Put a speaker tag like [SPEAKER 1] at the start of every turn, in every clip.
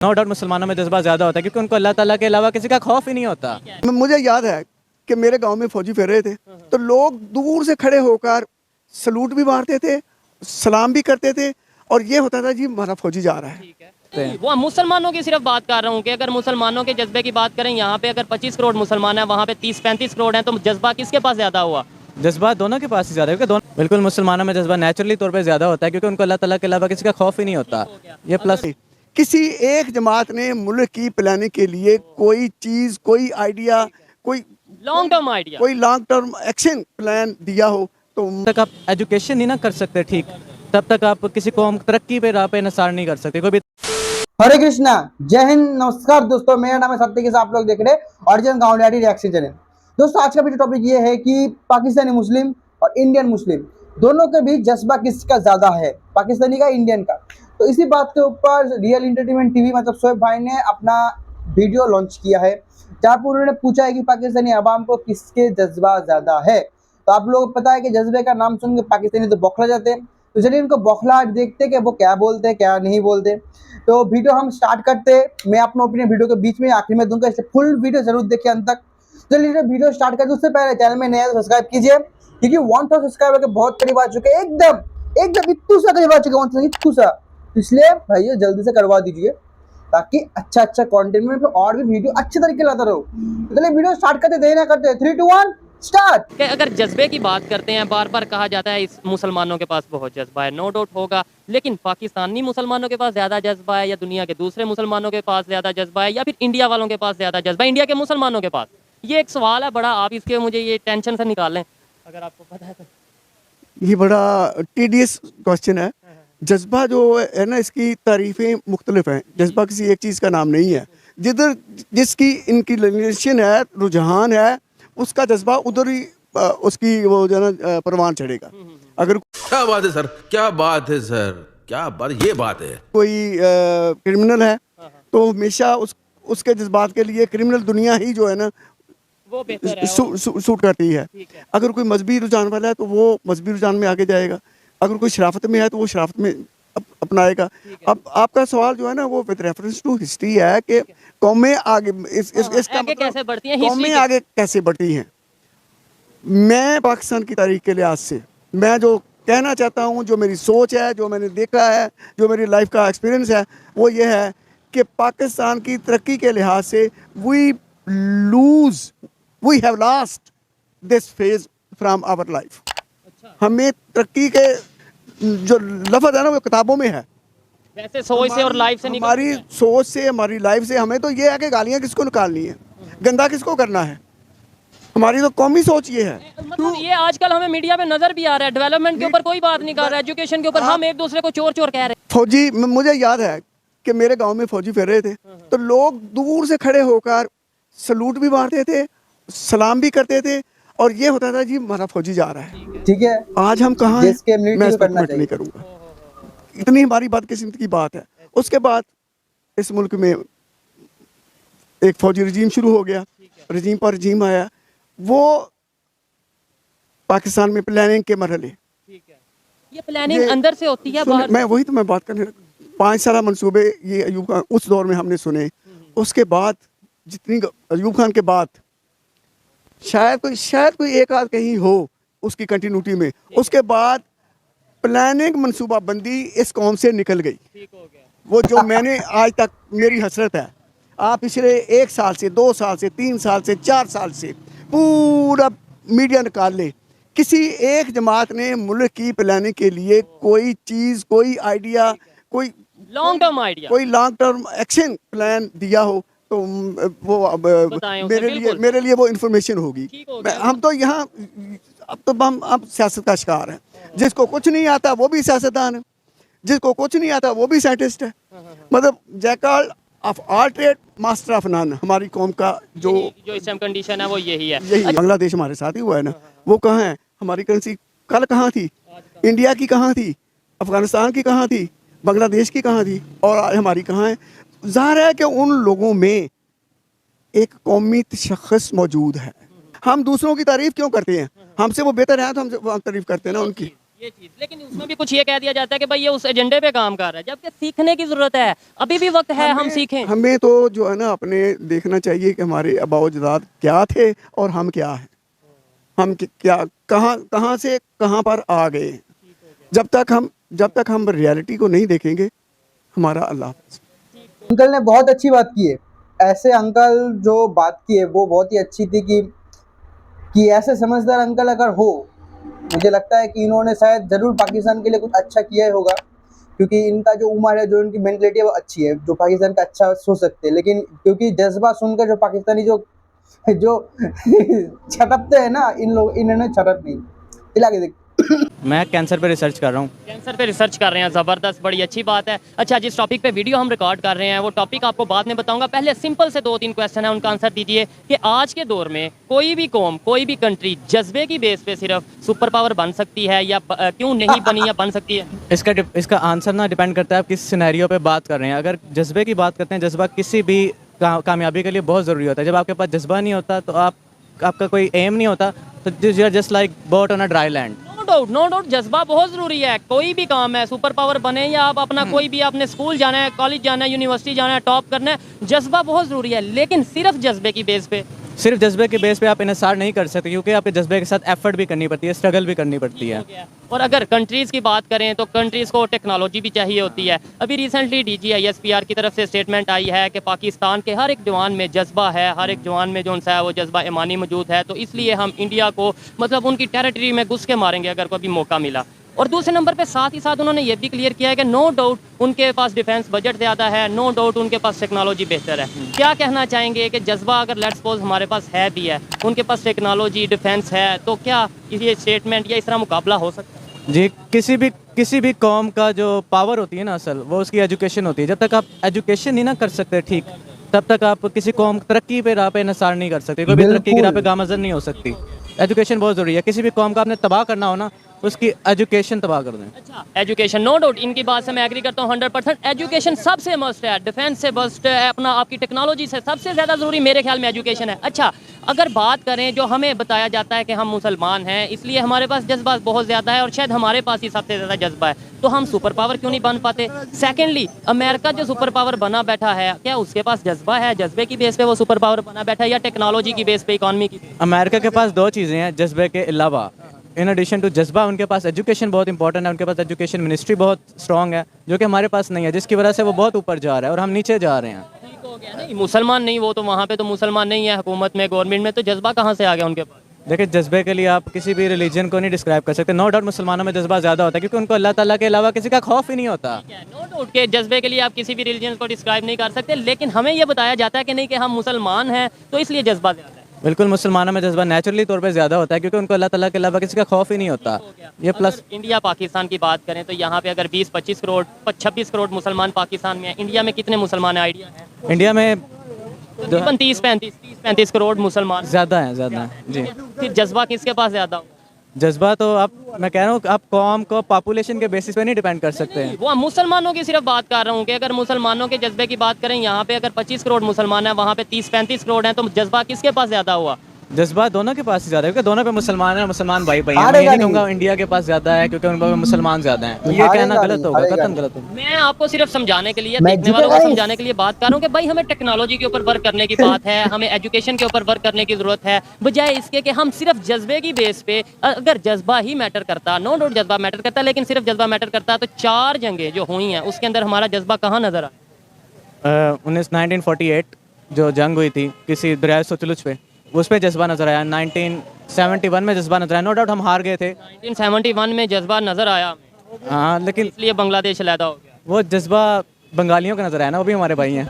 [SPEAKER 1] No doubt मुसलमानों में जज्बा ज़्यादा होता है क्योंकि उनको अल्लाह ताला के अलावा किसी का खौफ ही नहीं होता।
[SPEAKER 2] मुझे याद है कि मेरे गांव में फौजी फिर रहे थे तो लोग दूर से खड़े होकर सलूट भी मारते थे, सलाम भी करते थे और ये होता था जी हमारा फौजी जा रहा है।
[SPEAKER 3] वो मुसलमानों की सिर्फ बात कर रहा हूँ कि अगर मुसलमानों के जज्बे की बात करें, यहाँ पे अगर 25 करोड़ मुसलमान हैं, वहाँ पे 30-35 करोड़ हैं, तो जज्बा किसके पास ज़्यादा हुआ?
[SPEAKER 1] जज्बा दोनों के पास ही ज़्यादा है क्योंकि दोनों बिल्कुल मुसलमानों में जज्बा नेचुरली तौर पे ज़्यादा होता है क्योंकि उनको अल्लाह ताला के अलावा किसी का खौफ ही नहीं होता। ये प्लस
[SPEAKER 2] किसी एक जमात ने मुल्क की प्लानिंग के लिए कोई चीज़, कोई आइडिया, कोई
[SPEAKER 3] लॉन्ग टर्म आइडिया,
[SPEAKER 2] कोई लॉन्ग टर्म एक्शन प्लान दिया हो तो
[SPEAKER 1] तक आप एजुकेशन नहीं ना कर सकते ठीक, तब तक आप किसी कौम तरक्की पे राह पे इंसार नहीं कर सकते। कोई भी
[SPEAKER 4] हरे कृष्णा, जय हिंद, नमस्कार दोस्तों, मेरा नाम है सत्य के साथ आप लोग देख रहे हैं ओरिजिनल गांव रिएक्शन चैनल। दोस्तों आज का वीडियो टॉपिक ये है कि पाकिस्तानी मुस्लिम और इंडियन मुस्लिम दोनों के बीच जज्बा किसका ज्यादा है, पाकिस्तानी का, इंडियन का। तो इसी बात के ऊपर रियल एंटरटेनमेंट टीवी मतलब शोएब भाई ने अपना वीडियो लॉन्च किया है जहाँ पर उन्होंने पूछा है कि पाकिस्तानी अवाम को किसके जज्बा ज्यादा है। तो आप लोग पता है कि जज्बे का नाम सुन के पाकिस्तानी तो बौखला जाते हैं, तो चलिए इनको बौखलाहट देखते कि वो क्या बोलते हैं क्या नहीं बोलते। तो वीडियो हम स्टार्ट करते हैं। मैं अपना ओपिनियन वीडियो के बीच में आखिर में दूंगा, इससे फुल वीडियो जरूर देखिए अंत तक। चलिए वीडियो स्टार्ट करते उससे पहले चैनल में नया सब्सक्राइब कीजिए क्योंकि 1000 सब्सक्राइबर के बहुत करीब आ चुके हैं, एकदम इतू सा करीब आ चुके हैं, 1000 इतू सा। इसलिए भाइयों जल्दी से करवा दीजिए ताकि अच्छा कंटेंट में और भी वीडियो अच्छे तरीके लाता रहूं। तो चलिए वीडियो स्टार्ट करते, देरी ना करते, 3 2 1 स्टार्ट।
[SPEAKER 3] कि अगर जज्बे की बात करते हैं, बार बार कहा जाता है इस मुसलमानों के पास बहुत जज्बा है, नो डाउट होगा, लेकिन पाकिस्तानी मुसलमानों के पास ज़्यादा जज्बा है या दुनिया के दूसरे मुसलमानों के पास ज़्यादा जज्बा है या फिर इंडिया वालों के पास ज़्यादा जज्बा है, इंडिया के मुसलमानों के पास? ये एक सवाल है बड़ा, आप इसके मुझे ये टेंशन से निकाल लें अगर आपको पता है तो।
[SPEAKER 2] ये बड़ा टीडियस क्वेश्चन है। जज्बा जो है ना, इसकी तारीफें मुख्तलिफ हैं। जज्बा किसी एक चीज़ का नाम नहीं है। जिधर जिसकी इंक्लिनेशन है, रुझान है, उसका जज्बा उधर ही उसकी वो जो है ना परवान चढ़ेगा। अगर
[SPEAKER 5] क्या बात है सर, क्या बात है सर, क्या बात, ये बात है।
[SPEAKER 2] कोई क्रिमिनल है तो हमेशा उसके जज्बात के लिए क्रिमिनल दुनिया ही जो है ना
[SPEAKER 3] वो बेहतर है,
[SPEAKER 2] सूट करती है। अगर कोई मजहबी रुझान वाला है तो वो मजहबी रुझान में आगे जाएगा, अगर कोई शराफत में है तो वो शराफत में अपनाएगा। अब आपका सवाल जो है ना वो विद रेफरेंस टू हिस्ट्री है कि कौमें आगे इसका
[SPEAKER 3] आगे कैसे बढ़ती हैं,
[SPEAKER 2] कौमें
[SPEAKER 3] हिस्ट्री
[SPEAKER 2] आगे कैसे बढ़ती हैं। मैं पाकिस्तान की तारीख के लिहाज से मैं जो कहना चाहता हूँ, जो मेरी सोच है, जो मैंने देखा है, जो मेरी लाइफ का एक्सपीरियंस है, वो ये है कि पाकिस्तान की तरक्की के लिहाज से we have lost this phase from our life. हमें तरक्की के जो लफ्ज़ है ना वो किताबों में है,
[SPEAKER 3] वैसे सोच से और लाइफ से
[SPEAKER 2] हमारी सोच से, हमारी लाइफ से। हमें तो ये है कि गालियाँ किसको निकालनी है, गंदा किसको करना है। हमारी तो कौमी सोच ये है।
[SPEAKER 3] मतलब ये आजकल हमें मीडिया पे नजर भी आ रहा है, डेवलपमेंट के ऊपर कोई बात नहीं कर रहा है, एजुकेशन के ऊपर हम एक दूसरे को चोर चोर कह रहे हैं।
[SPEAKER 2] फौजी, मुझे याद है कि मेरे गांव में फौजी फिर रहे थे तो लोग दूर से खड़े होकर सलूट भी मारते थे, सलाम भी करते थे और ये होता था जी हमारा फौजी जा रहा है।
[SPEAKER 4] ठीक है,
[SPEAKER 2] आज हम कहाँ हैं, मैं इस पर
[SPEAKER 4] करना
[SPEAKER 2] कमेंट नहीं करूँगा। इतनी हमारी बदकिस्मती की बात है। उसके बाद इस मुल्क में एक फौजी रजीम शुरू हो गया, रजीम पर रजीम आया। वो पाकिस्तान में प्लानिंग के मरहले,
[SPEAKER 3] ये प्लानिंग अंदर से होती है बाहर?
[SPEAKER 2] मैं वही तो मैं बात करने लगा। 5 साल मंसूबे ये अयूब खान उस दौर में हमने सुने। उसके बाद जितनी अयूब खान के बाद शायद कोई एक आध कहीं हो उसकी कंटिन्यूटी में। उसके बाद प्लानिंग मनसूबाबंदी इस कौम से निकल गई। वो जो मैंने आज तक मेरी हसरत है, आप पिछले 1 साल से, 2 साल से, 3 साल से, 4 साल से पूरा मीडिया निकाल ले, किसी एक जमात ने मुल्क की प्लानिंग के लिए कोई चीज़, कोई आइडिया, कोई
[SPEAKER 3] लॉन्ग टर्म आइडिया,
[SPEAKER 2] कोई लॉन्ग टर्म एक्शन प्लान दिया हो तो वो मेरे लिए वो इन्फॉर्मेशन होगी। हम तो यहाँ अब सियासत का शिकार हैं। जिसको कुछ नहीं आता वो भी सियासतदान है, जिसको कुछ नहीं आता वो भी साइंटिस्ट है। मतलब jack of all trade, master of none. हमारी कौम का जो
[SPEAKER 3] इस टाइम कंडीशन है वो यही है।
[SPEAKER 2] बांग्लादेश हमारे साथ ही हुआ है ना, वो कहाँ है? हमारी करेंसी कल कहाँ थी? इंडिया की कहाँ थी? अफगानिस्तान की कहाँ थी? बांग्लादेश की कहाँ थी? और आज हमारी कहाँ है? ज़ाहिर है कि उन लोगों में एक कौमी तशख़्ख़ुस मौजूद है। हम दूसरों की तारीफ़ क्यों करते हैं? हमसे वो बेहतर है तो हम तारीफ़ करते हैं ना उनकी।
[SPEAKER 3] ये चीज, लेकिन उसमें भी कुछ ये कह दिया जाता है कि भाई ये उस एजेंडे पे काम कर रहा है, जबकि सीखने की जरूरत है, अभी भी वक्त है, हम सीखें।
[SPEAKER 2] हमें तो जो है ना अपने देखना चाहिए कि हमारे आबाओ-अजदाद क्या थे और हम क्या हैं। हम क्या कहाँ से कहाँ पर आ गए। जब तक हम रियलिटी को नहीं देखेंगे, हमारा अल्लाह हाफ़िज़।
[SPEAKER 4] अंकल ने बहुत अच्छी बात की है। ऐसे अंकल जो बात की है वो बहुत ही अच्छी थी कि ऐसे समझदार अंकल अगर हो, मुझे लगता है कि इन्होंने शायद ज़रूर पाकिस्तान के लिए कुछ अच्छा किया ही होगा, क्योंकि इनका जो उम्र है, जो इनकी मेंटलिटी है वो अच्छी है, जो पाकिस्तान का अच्छा सोच सकते हैं। लेकिन क्योंकि जज्बा सुनकर जो पाकिस्तानी जो छटपते हैं ना, इन्होंने छटप नहीं। खिला के देख।
[SPEAKER 1] मैं कैंसर पे रिसर्च कर रहा हूँ।
[SPEAKER 3] कैंसर पे रिसर्च कर रहे हैं, ज़बरदस्त, बड़ी अच्छी बात है। अच्छा, जिस टॉपिक पे वीडियो हम रिकॉर्ड कर रहे हैं वो टॉपिक आपको बाद में बताऊंगा, पहले सिंपल से 2-3 क्वेश्चन है, उनका आंसर दीजिए कि आज के दौर में कोई भी कौम, कोई भी कंट्री जज्बे की बेस पे सिर्फ सुपर पावर बन सकती है या क्यों नहीं बनी या बन सकती है?
[SPEAKER 1] इसका आंसर ना डिपेंड करता है आप किस सिनेरियो पे बात कर रहे हैं। अगर जज्बे की बात करते हैं, जज्बा किसी भी कामयाबी के लिए बहुत ज़रूरी होता है। जब आपके पास जज्बा नहीं होता तो आपका कोई एम नहीं होता, तो you are just like boat on a dry land.
[SPEAKER 3] No doubt जज्बा बहुत ज़रूरी है। कोई भी काम है, सुपर पावर बने या आप अपना कोई भी, आपने स्कूल जाना है, कॉलेज जाना है, यूनिवर्सिटी जाना है, टॉप करना है, जज्बा बहुत ज़रूरी है। लेकिन सिर्फ जज्बे की बेस पे,
[SPEAKER 1] सिर्फ जज्बे के बेस पे आप इन्हिसार नहीं कर सकते, क्योंकि आपके जज्बे के साथ एफर्ट भी करनी पड़ती है, स्ट्रगल भी करनी पड़ती है।
[SPEAKER 3] और अगर कंट्रीज़ की बात करें तो कंट्रीज़ को टेक्नोलॉजी भी चाहिए होती है। अभी रिसेंटली DGISPR की तरफ से स्टेटमेंट आई है कि पाकिस्तान के हर एक जवान में जज्बा है, हर एक जवान में जो उनसा है वो जज्बा ईमानी मौजूद है, तो इसलिए हम इंडिया को मतलब उनकी टेरिटरी में घुस के मारेंगे अगर कभी मौका मिला। और दूसरे नंबर पे साथ ही साथ उन्होंने ये भी क्लियर किया है कि नो डाउट उनके पास डिफेंस बजट ज़्यादा है, नो डाउट उनके पास टेक्नोलॉजी बेहतर है। क्या कहना चाहेंगे कि जज्बा अगर लेट्स सपोज हमारे पास है भी है, उनके पास टेक्नोलॉजी डिफेंस है, तो क्या ये स्टेटमेंट या इस तरह मुकाबला हो सकता है?
[SPEAKER 1] जी, किसी भी कौम का जो पावर होती है ना, असल वो उसकी एजुकेशन होती है। जब तक आप एजुकेशन नहीं ना कर सकते ठीक, तब तक आप किसी कौम तरक्की पे राह पे इन्हिसार नहीं कर सकते, कोई भी तरक्की की राह पे गामज़न नहीं हो सकती। एजुकेशन बहुत ज़रूरी है। किसी भी कौम का आपने तबाह करना हो ना, उसकी एजुकेशन तबाह कर दें।
[SPEAKER 3] अच्छा, एजुकेशन, नो डाउट इनकी बात से मैं एग्री करता हूँ 100%। एजुकेशन सबसे मस्ट है, डिफेंस से मस्ट है, अपना आपकी टेक्नोलॉजी से सबसे ज़्यादा ज़रूरी मेरे ख्याल में एजुकेशन है। अच्छा, अगर बात करें जो हमें बताया जाता है कि हम मुसलमान हैं इसलिए हमारे पास जज्बा बहुत ज़्यादा है और शायद हमारे पास ही सबसे ज़्यादा जज्बा है, तो हम सुपर पावर क्यों नहीं बन पाते? सेकेंडली, अमेरिका जो सुपर पावर बना बैठा है, क्या उसके पास जज्बा है, जज्बे की बेस पे वो सुपर पावर बना बैठा है, या टेक्नोलॉजी की बेस पे, इकॉनमी की?
[SPEAKER 1] अमेरिका के पास 2 चीज़ें हैं जज्बे के अलावा। इन एडिशन टू जज्बा उनके पास एजुकेशन बहुत इंपॉर्टेंट है, उनके पास एजुकेशन मिनिस्ट्री बहुत स्ट्रॉन्ग है, जो कि हमारे पास नहीं है, जिसकी वजह से वो बहुत ऊपर जा रहा है और हम नीचे जा रहे हैं।
[SPEAKER 3] ठीक हो गया, नहीं मुसलमान नहीं, वो तो वहाँ पे तो मुसलमान नहीं है हुकूमत में, गवर्नमेंट में, तो जज्बा कहाँ से आ गया उनके पास?
[SPEAKER 1] देखिए, जज्बे के लिए आप किसी भी रिलीजन को नहीं डिस्क्राइब कर सकते। नो डाउट मुसलमानों में जज्बा ज़्यादा होता है, क्योंकि उनको अल्लाह ताला के अलावा किसी का खौफ ही नहीं होता।
[SPEAKER 3] नो डाउट के जज्बे के लिए आप किसी भी रिलीजन को डिस्क्राइब नहीं कर सकते, लेकिन हमें ये बताया जाता है कि नहीं कि हम मुसलमान हैं तो इसलिए जज्बा ज़्यादा है।
[SPEAKER 1] बिल्कुल, मुसलमानों में जज्बा नेचुरली तौर पे ज़्यादा होता है, क्योंकि उनको अल्लाह ताला के अलावा किसी का खौफ ही नहीं होता। ये प्लस
[SPEAKER 3] इंडिया पाकिस्तान की बात करें तो यहाँ पे अगर 20-25 करोड़ 26 करोड़ मुसलमान पाकिस्तान में है, इंडिया में कितने मुसलमान है, आइडिया है?
[SPEAKER 1] इंडिया में
[SPEAKER 3] तकरीबन 30-35 करोड़ मुसलमान
[SPEAKER 1] ज़्यादा है जी।
[SPEAKER 3] फिर जज्बा किसके पास ज़्यादा हो?
[SPEAKER 1] जज्बा तो मैं कह रहा हूँ आप कौम को पॉपुलेशन के बेसिस पे नहीं डिपेंड कर सकते हैं।
[SPEAKER 3] वो मुसलमानों की सिर्फ बात कर रहा हूँ कि अगर मुसलमानों के जज्बे की बात करें, यहाँ पे अगर 25 करोड़ मुसलमान है, वहाँ पे 30-35 करोड़ हैं, तो जज्बा किसके पास ज़्यादा हुआ?
[SPEAKER 1] जज्बा दोनों के पास ही ज़्यादा है, क्योंकि दोनों पे मुसलमान है, मुसलमान भाई भाई हैं।
[SPEAKER 4] हारेगा
[SPEAKER 1] मैं ये नहीं
[SPEAKER 4] नहीं।
[SPEAKER 1] कहूँगा इंडिया के पास ज़्यादा है क्योंकि उन पर मुसलमान ज़्यादा हैं, तो ये
[SPEAKER 4] हारेगा
[SPEAKER 1] कहना गलत
[SPEAKER 4] नहीं,
[SPEAKER 1] होगा,
[SPEAKER 4] हारेगा
[SPEAKER 1] कतई
[SPEAKER 4] नहीं।
[SPEAKER 1] गलत होगा।
[SPEAKER 3] मैं आपको सिर्फ समझाने के लिए,
[SPEAKER 4] मैं
[SPEAKER 3] देखने वालों को
[SPEAKER 4] जीतेगा ही।
[SPEAKER 3] समझाने के लिए बात कर रहा हूँ कि भाई हमें टेक्नोलॉजी के ऊपर वर्क करने की बात है, हमें एजुकेशन के ऊपर वर्क करने की ज़रूरत है, बजाय इसके कि हम सिर्फ जज्बे की बेस पे, अगर जज्बा ही मैटर करता, नो डाउट जज्बा मैटर करता, लेकिन सिर्फ जज्बा मैटर करता तो 4 जंगें जो हुई हैं उसके अंदर हमारा जज्बा कहाँ नजर आया?
[SPEAKER 1] 1948 जो जंग हुई थी किसी दरिया सतलुज पे, उस पे जज्बा नजर आया। 1971 में जज्बा नजर आया। नो डाउट हम हार गए थे
[SPEAKER 3] 1971 में जज्बा नजर आया,
[SPEAKER 1] हाँ, लेकिन
[SPEAKER 3] इसलिए बांग्लादेश अलहदा हो गया।
[SPEAKER 1] वो जज्बा बंगालियों का नजर आया ना, वो भी हमारे भाई हैं।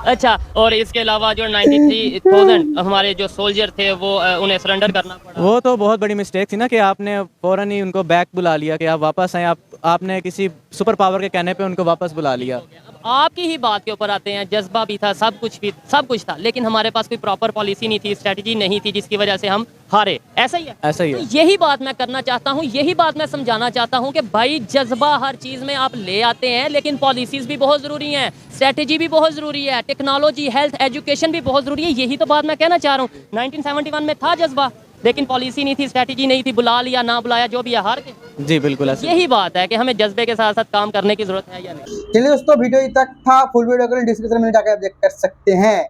[SPEAKER 3] अच्छा, और इसके अलावा जो 93,000 हमारे जो सोल्जर थे वो उन्हें सरेंडर करना पड़ा।
[SPEAKER 1] वो तो बहुत बड़ी मिस्टेक थी ना कि आपने फ़ौरन ही उनको बैक बुला लिया कि आप वापस आएँ। आपने किसी सुपर पावर के कहने पे उनको वापस बुला लिया।
[SPEAKER 3] अब आपकी ही बात के ऊपर आते हैं, जज्बा भी था, सब कुछ था, लेकिन हमारे पास कोई प्रॉपर पॉलिसी नहीं थी, स्ट्रेटजी नहीं थी, जिसकी वजह से हम हारे। ऐसा ही है,
[SPEAKER 1] ऐसा ही है।
[SPEAKER 3] तो यही बात मैं करना चाहता हूँ, यही बात मैं समझाना चाहता हूँ कि भाई जज्बा हर चीज़ में आप ले आते हैं, लेकिन पॉलिसीज़ भी बहुत ज़रूरी हैं, स्ट्रेटजी भी बहुत ज़रूरी है, टेक्नोलॉजी, हेल्थ, एजुकेशन भी बहुत ज़रूरी है। यही तो बात मैं कहना चाह रहा हूँ। 1971 में था जज्बा, लेकिन पॉलिसी नहीं थी, स्ट्रैटेजी नहीं थी, बुला लिया ना बुलाया जो भी है हार के।
[SPEAKER 1] जी बिल्कुल ऐसे।
[SPEAKER 3] यही बात है कि हमें जज्बे के साथ साथ काम करने की जरूरत है या नहीं।
[SPEAKER 4] चलिए दोस्तों, वीडियो तक था, फुल वीडियो के लिए डिस्क्रिप्शन में जाकर आप चेक कर सकते हैं।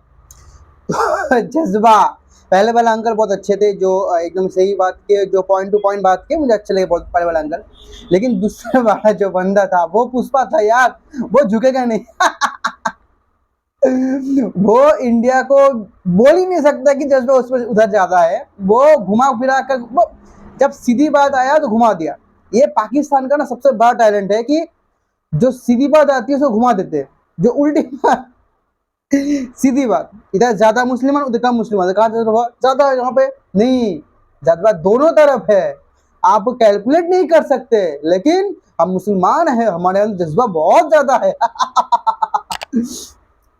[SPEAKER 4] जज्बा, पहले वाला अंकल बहुत अच्छे थे, जो एकदम सही बात के, जो पॉइंट टू पॉइंट बात के, मुझे अच्छे लगे बहुत पहले वाला अंकल। लेकिन दूसरे वाला जो बंदा था वो पुष्पा था यार, वो झुकेगा नहीं। वो इंडिया को बोल ही नहीं सकता कि जज्बा उस पर उधर ज्यादा है। वो घुमा फिरा कर, वो जब सीधी बात आया तो घुमा दिया। ये पाकिस्तान का ना सबसे बड़ा टैलेंट है कि जो सीधी बात आती है उसको घुमा देते हैं, जो उल्टी बात सीधी बात, इधर ज्यादा मुसलमान उधर कम मुसलमान, कहा ज्यादा है यहाँ पे नहीं, जज्बा दोनों तरफ है, आप कैलकुलेट नहीं कर सकते। लेकिन हम मुसलमान हैं, हमारे अंदर जज्बा बहुत ज्यादा है।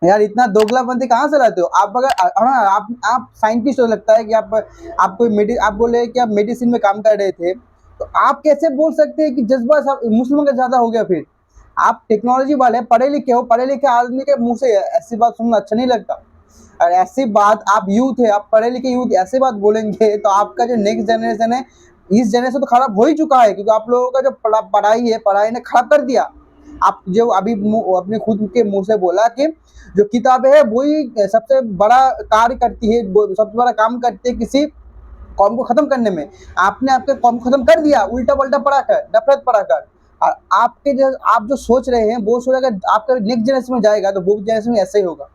[SPEAKER 4] यार इतना दोगलापंथी कहाँ से लाते हो आप? अगर हाँ, आप साइंटिस्ट हो, लगता है कि आप कोई आप बोले कि आप मेडिसिन में काम कर रहे थे, तो आप कैसे बोल सकते हैं कि जज्बा सब मुस्लिमों का ज्यादा हो गया? फिर आप टेक्नोलॉजी वाले, पढ़े लिखे हो, पढ़े लिखे आदमी के मुंह से ऐसी बात सुनना अच्छा नहीं लगता। और ऐसी बात, आप यूथ है, आप पढ़े लिखे यूथ, ऐसे बात बोलेंगे तो आपका जो नेक्स्ट जनरेशन है, इस जनरेशन तो खराब हो ही चुका है, क्योंकि आप लोगों का जो पढ़ाई है, पढ़ाई ने खराब कर दिया। आप जो अभी अपने खुद के मुंह से बोला कि जो किताबें है वही सबसे बड़ा कार्य करती है, सबसे बड़ा काम करती है किसी कौम को खत्म करने में। आपने आपके कौम को खत्म कर दिया उल्टा पल्टा पढ़ाकर, नफरत पढ़ाकर। और आप जो सोच रहे हैं वो सोच, अगर आपका नेक्स्ट जनरेशन में जाएगा तो वो जनरेशन में ऐसे ही होगा।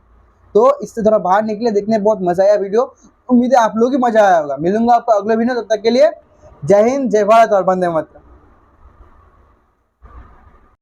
[SPEAKER 4] तो इससे थोड़ा बाहर निकले, देखने बहुत मजा आया वीडियो, उम्मीद है आप लोग ही मजा आया होगा। मिलूंगा आपको अगले वीडियो, तब तक के लिए जय हिंद, जय भारत और वंदे मातरम।